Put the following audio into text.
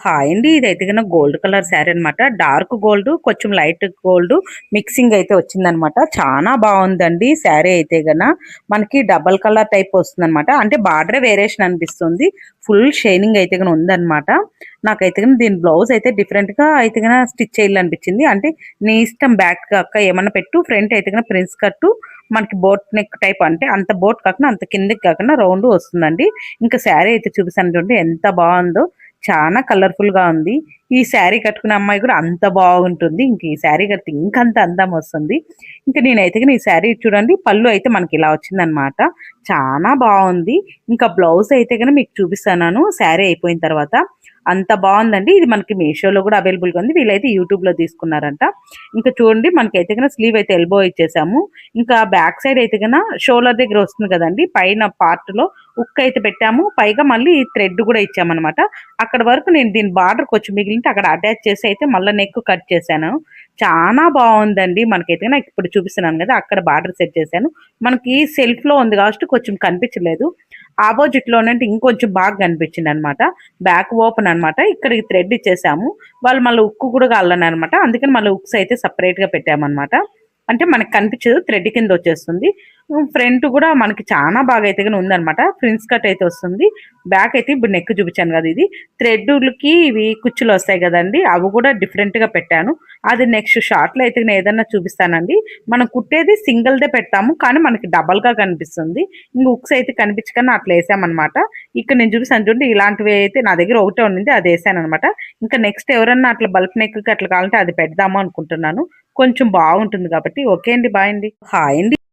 Hi అండి. ఇదైతే గన గోల్డ్ కలర్ శారీ అనమాట. డార్క్ గోల్డ్, కొంచెం లైట్ గోల్డ్ మిక్సింగ్ అయితే వచ్చిందనమాట. చాలా బాగుందండి శారీ అయితే గన. మనకి డబల్ కలర్ టైప్ వస్తుందన్నమాట. అంటే బార్డర్ వేరియేషన్ అనిపిస్తుంది. ఫుల్ షైనింగ్ అయితే గన ఉందన్నమాట. నాకైతే గన దీని బ్లౌజ్ అయితే డిఫరెంట్ గా అయితే గన స్టిచ్ చేయాలనిపించింది. అంటే నీ ఇష్టం, బ్యాక్ అక్క ఏమన్నా పెట్టు, ఫ్రంట్ అయితే గన ప్రిన్స్ కట్టు, మనకి బోట్ నెక్ టైప్, అంటే అంత బోట్ కాకుండా అంత కిందకి కాకుండా రౌండ్ వస్తుందండి. ఇంకా శారీ అయితే చూపిస్తాను చూడండి ఎంత బాగుందో. చాలా కలర్ఫుల్ గా ఉంది. ఈ శారీ కట్టుకునే అమ్మాయి కూడా అంత బాగుంటుంది. ఇంక ఈ శారీ కడితే ఇంకంత అందం వస్తుంది. ఇంకా నేనైతే ఈ శారీ చూడండి, పళ్ళు అయితే మనకి ఇలా వచ్చిందనమాట. చాలా బాగుంది. ఇంకా బ్లౌజ్ అయితే కనుక మీకు చూపిస్తాను శారీ అయిపోయిన తర్వాత. అంత బాగుందండి. ఇది మనకి మీషోలో కూడా అవైలబుల్ గా ఉంది. వీళ్ళైతే యూట్యూబ్ లో తీసుకున్నారంట. ఇంకా చూడండి, మనకైతే కనుక స్లీవ్ అయితే ఎల్బో ఇచ్చేసాము. ఇంకా బ్యాక్ సైడ్ అయితే కనుక షోల్డర్ దగ్గర వస్తుంది కదండి, పైన పార్ట్ లో ఉక్ అయితే పెట్టాము. పైగా మళ్ళీ థ్రెడ్ కూడా ఇచ్చామన్నమాట. అక్కడ వరకు నేను దీని బార్డర్ కొంచెం మిగిలింటే అక్కడ అటాచ్ చేసి అయితే మళ్ళీ నెక్ కట్ చేశాను. చాలా బాగుందండి. మనకైతే నాకు ఇప్పుడు చూపిస్తున్నాను కదా, అక్కడ బార్డర్ సెట్ చేశాను. మనకి సెల్ఫ్ లో ఉంది కాబట్టి కొంచెం కనిపించలేదు. ఆపోజిట్ లో అంటే ఇంకొంచెం బాగా కనిపించింది అనమాట. బ్యాక్ ఓపెన్ అనమాట. ఇక్కడ థ్రెడ్ ఇచ్చేసాము. వాళ్ళు మళ్ళీ ఉక్కు కూడా కావాలని అనమాట. అందుకని మళ్ళీ ఉక్స్ అయితే సపరేట్ గా పెట్టామన్నమాట. అంటే మనకి కనిపించదు, థ్రెడ్ కింద వచ్చేస్తుంది. ఫ్రంట్ కూడా మనకి చాలా బాగా అయితే ఉందన్నమాట. ప్రిన్స్ కట్ అయితే వస్తుంది. బ్యాక్ అయితే ఇప్పుడు నెక్ చూపించాను కదా, ఇది థ్రెడ్లకి ఇవి కుచ్చులు వస్తాయి కదండి, అవి కూడా డిఫరెంట్ గా పెట్టాను. అది నెక్స్ట్ షార్ట్ లో అయితే నేను ఏదన్నా చూపిస్తానండి. మనం కుట్టేది సింగిల్ దే పెడతాము, కానీ మనకి డబల్ గా కనిపిస్తుంది. ఇంక ఉక్స్ అయితే కనిపించకుండా అట్లా వేసామన్నమాట. ఇక్కడ నేను చూపిస్తాను చూడండి, ఇలాంటివి అయితే నా దగ్గర ఒకటే ఉండింది, అది వేసాను అనమాట. ఇంకా నెక్స్ట్ ఎవరన్నా అట్లా బల్క్ నెక్ అట్లా కావాలంటే అది పెడదాము అనుకుంటున్నాను. కొంచెం బాగుంటుంది కాబట్టి. ఓకే అండి, బాయ్ అండి. హాయ్ అండి.